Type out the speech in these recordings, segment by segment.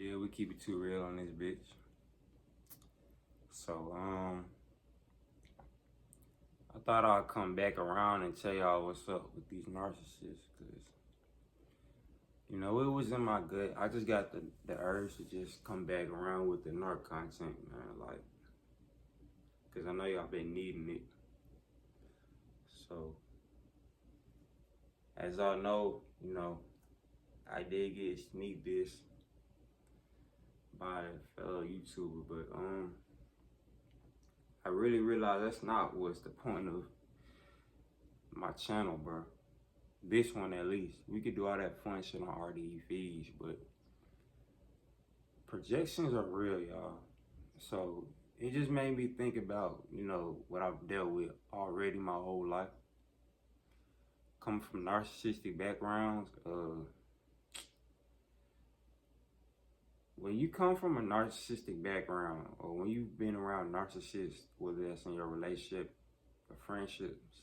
Yeah, we keep it too real on this bitch. So, I thought I'd come back around and tell y'all what's up with these narcissists, cause it was in my gut. I just got the urge to just come back around with the narc content, man. Like, cause I know y'all been needing it. So, as y'all know, I did get sneak this by a fellow YouTuber, but I really realized that's not what's the point of my channel, bro. This one at least. We could do all that fun shit on RDE feeds, but projections are real, y'all. So it just made me think about, what I've dealt with already my whole life. Coming from narcissistic backgrounds, when you come from a narcissistic background, or when you've been around narcissists, whether that's in your relationship or friendships,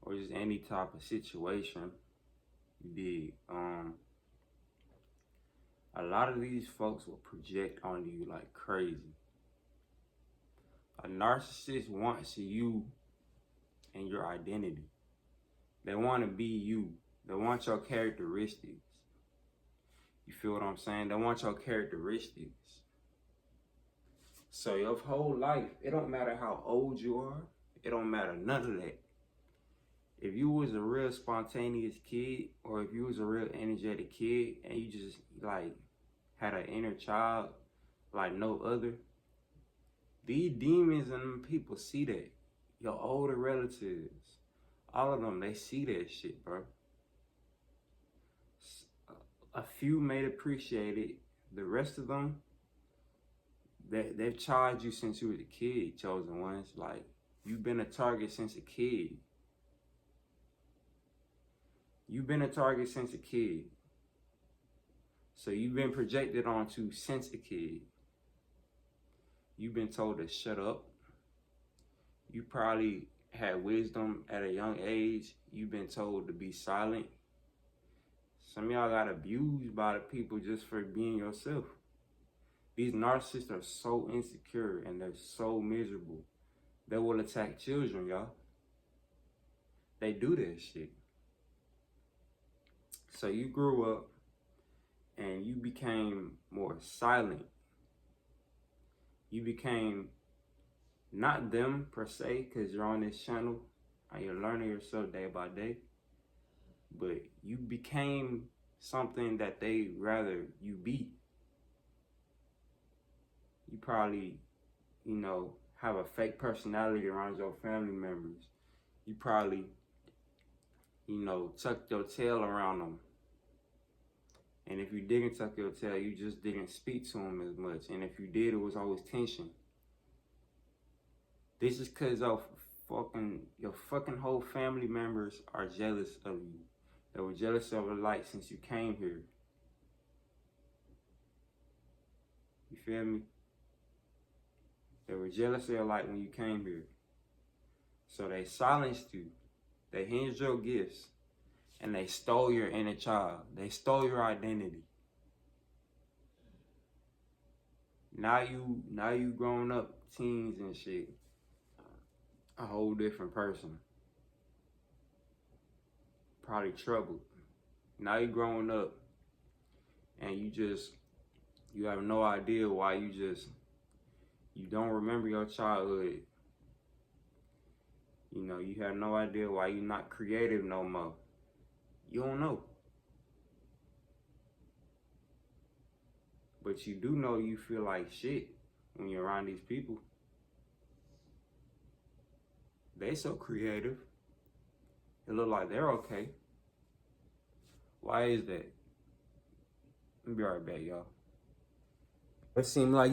or just any type of situation, a lot of these folks will project on you like crazy. A narcissist wants you and your identity. They want to be you. They want your characteristics. You feel what I'm saying? They want your characteristics. So your whole life, it don't matter how old you are. It don't matter none of that. If you was a real spontaneous kid, or if you was a real energetic kid, and you just like had an inner child like no other, these demons and them people see that. Your older relatives, all of them, they see that shit, bro. A few may appreciate it. The rest of them, they've charged you since you was a kid, chosen ones. Like, you've been a target since a kid. You've been a target since a kid. So you've been projected onto since a kid. You've been told to shut up. You probably had wisdom at a young age. You've been told to be silent. Some of y'all got abused by the people just for being yourself. These narcissists are so insecure and they're so miserable. They will attack children, y'all. They do that shit. So you grew up and you became more silent. You became not them per se, because you're on this channel and you're learning yourself day by day. But you became something that they rather you be. You probably, have a fake personality around your family members. You probably, tucked your tail around them. And if you didn't tuck your tail, you just didn't speak to them as much. And if you did, it was always tension. This is because your fucking whole family members are jealous of you. They were jealous of your light since you came here. You feel me? They were jealous of your light when you came here. So they silenced you. They hinged your gifts. And they stole your inner child. They stole your identity. Now you grown up, teens and shit. A whole different person. Probably troubled. Now you growing up and you have no idea why you don't remember your childhood. You have no idea why you're not creative no more. You don't know. But you do know you feel like shit when you're around these people. They so creative. It look like they're okay. Why is that? Let me be right back, y'all. It seemed like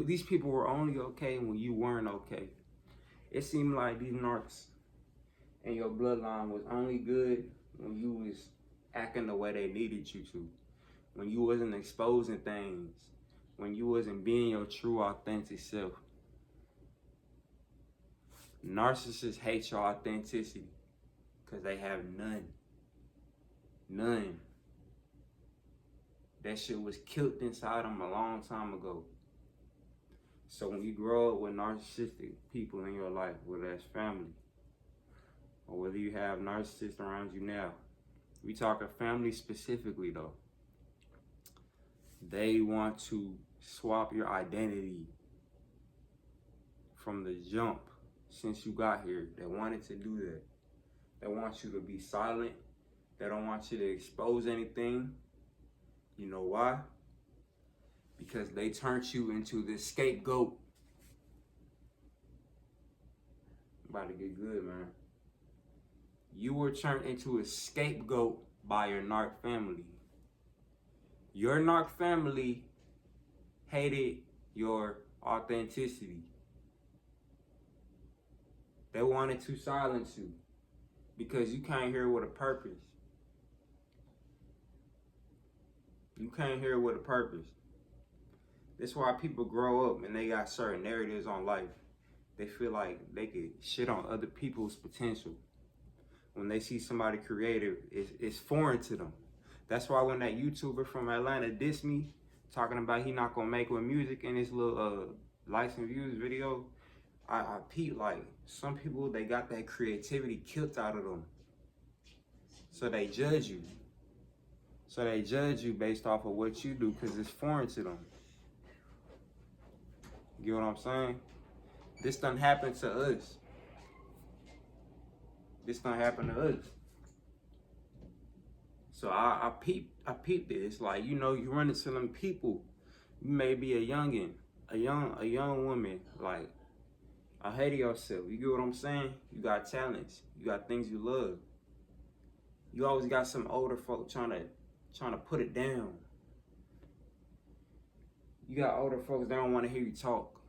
these people were only okay when you weren't okay. It seemed like these narcs and your bloodline was only good when you was acting the way they needed you to. When you wasn't exposing things. When you wasn't being your true, authentic self. Narcissists hate your authenticity because they have none. None. That shit was killed inside them a long time ago. So when you grow up with narcissistic people in your life, whether that's family or whether you have narcissists around you now, we talking family specifically though, they want to swap your identity from the jump since you got here. They wanted to do that. They want you to be silent. They don't want you to expose anything. You know why? Because they turned you into the scapegoat. About to get good, man. You were turned into a scapegoat by your narc family. Your narc family hated your authenticity. They wanted to silence you because you came here with a purpose. You came here with a purpose. That's why people grow up and they got certain narratives on life. They feel like they could shit on other people's potential. When they see somebody creative, it's foreign to them. That's why when that YouTuber from Atlanta dissed me, talking about he not gonna make with music in his little likes and views video, I peeped like some people, they got that creativity killed out of them. So they judge you. So they judge you based off of what you do because it's foreign to them. You get what I'm saying? This done happen to us. This done happen to us. So I peeped this. Like, you know, you run into them people. You may be a youngin', a young woman, like ahead of yourself. You get what I'm saying? You got talents. You got things you love. You always got some older folk trying to put it down. You got older folks that don't want to hear you talk.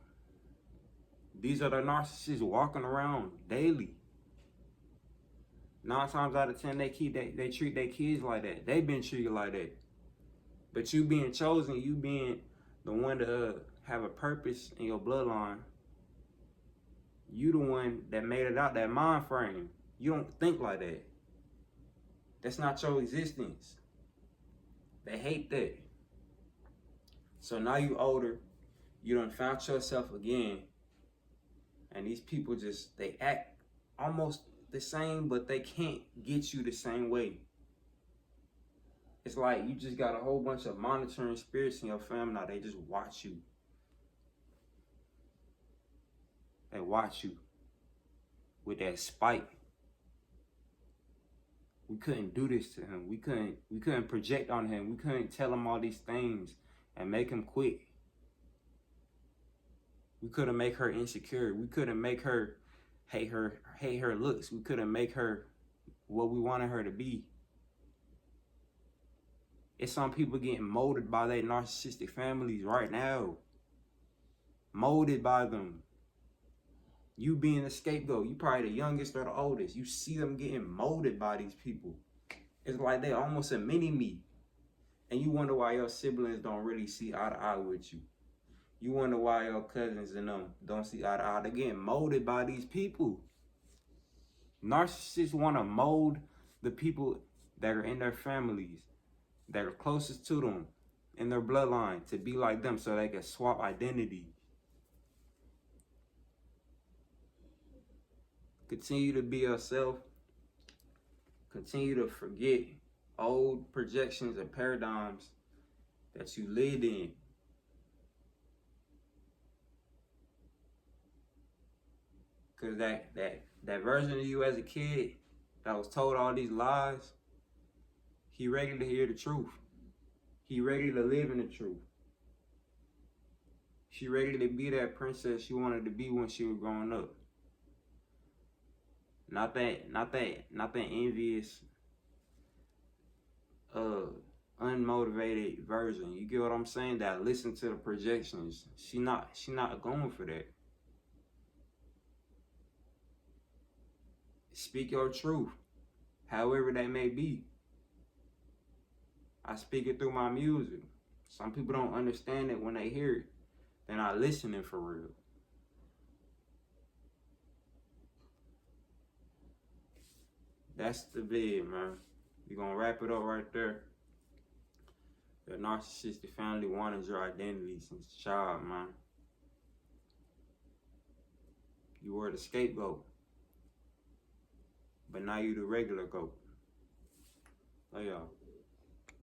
These are the narcissists walking around daily. 9 times out of 10, they treat their kids like that. They been treated like that. But you being chosen, you being the one to have a purpose in your bloodline, you the one that made it out that mind frame. You don't think like that. That's not your existence. They hate that. So now you older, you done found yourself again, and these people just, they act almost the same, but they can't get you the same way. It's like you just got a whole bunch of monitoring spirits in your family now. They just watch you. They watch you with that spite. We couldn't do this to him. We couldn't project on him. We couldn't tell him all these things and make him quit. We couldn't make her insecure. We couldn't make her hate her looks. We couldn't make her what we wanted her to be. It's some people getting molded by their narcissistic families right now. Molded by them. You being a scapegoat, you probably the youngest or the oldest. You see them getting molded by these people. It's like they're almost a mini-me. And you wonder why your siblings don't really see eye to eye with you. You wonder why your cousins and them don't see eye to eye. They're getting molded by these people. Narcissists want to mold the people that are in their families, that are closest to them, in their bloodline, to be like them so they can swap identity. Continue to be yourself. Continue to forget old projections and paradigms that you lived in. Because that version of you as a kid that was told all these lies, he ready to hear the truth. He ready to live in the truth. She ready to be that princess she wanted to be when she was growing up. Not that envious, unmotivated version. You get what I'm saying? That listen to the projections. She not going for that. Speak your truth, however that may be. I speak it through my music. Some people don't understand it when they hear it. They're not listening for real. That's the vid, man. We're gonna wrap it up right there. Your narcissistic family wanted your identity since a child, man. You were the scapegoat, but now you the regular goat. Oh, y'all.